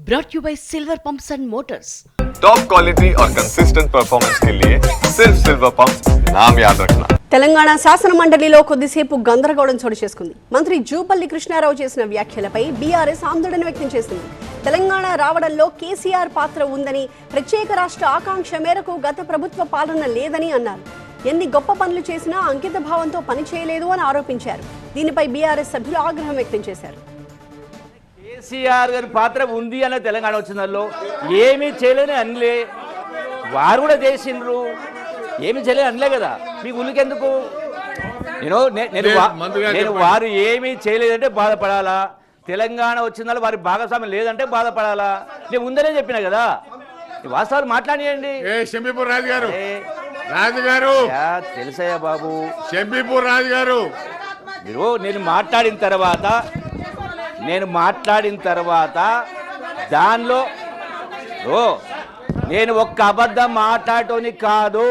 brought to you by Silver Pumps and Motors. Top quality और consistent performance के लिए सिर्फ सिल्वर पंप्स नाम याद रखना. తెలంగాణ శాసన మండలిలో కొద్దిసేపు గందరగోళం చోటు చేసుకుంది. మంత్రి జూపల్లి కృష్ణారావు చేసిన వ్యాఖ్యలపై బీఆర్ఎస్ ఆందోళన వ్యక్తం చేసింది. తెలంగాణ రావడంలో కేసీఆర్ పాత్ర ఉందని, ప్రత్యేక రాష్ట్ర ఆకాంక్ష మేరకు గత ప్రభుత్వ పాలన లేదని అన్నారు. ఎన్ని గొప్ప పనులు చేసినా అంకిత భావంతో పని చేయలేదు అని ఆరోపించారు. దీనిపై బీఆర్ఎస్ సభ్యులు ఆగ్రహం వ్యక్తం చేశారు. కేసీఆర్ గారి పాత్ర ఉంది అన్న తెలంగాణ వచ్చిందో ఏమీ చేయలేని అనలే, వారు కూడా చేసిండ్రు, ఏమి చేయలేదు అనలే కదా. మీకు ఉనికెందుకు? నేను వారు ఏమీ చేయలేదంటే బాధపడాలా, తెలంగాణ వచ్చిందో వారి భాగస్వామ్యం లేదంటే బాధపడాలా? నేను ఉందనే చెప్పినా కదా, వాస్తవాలు మాట్లాడియండి. శంబీపూర్ రాజు గారు తెలుసయ్యా బాబు, శంబీపూర్ రాజు గారు మీరు నేను మాట్లాడిన తర్వాత దానిలో నేను ఒక్క అబద్ధం మాట్లాడటానికి కాదు,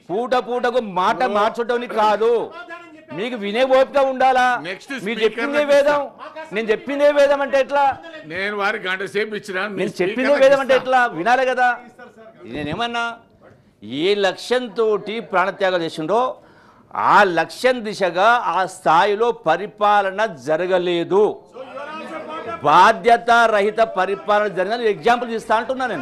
పూటకు మాట మార్చడానికి కాదు. మీకు వినే ఓపిక ఉండాలా? మీరు చెప్పిందే వేదం, నేను చెప్పిందే వేదం అంటే ఎట్లా? నేను వారి గంట సేపు ఇచ్చిన నేను చెప్పిందే వేదం అంటే ఎట్లా? వినాలి కదా. నేనేమన్నా ఏ లక్ష్యంతో ప్రాణత్యాగం చేసిండో ఆ లక్ష్యం దిశగా ఆ స్థాయిలో పరిపాలన జరగలేదు, బాధ్యత రహిత పరిపాలన జరిగిన ఎగ్జాంపుల్ ఇస్తా అంటున్నా నేను.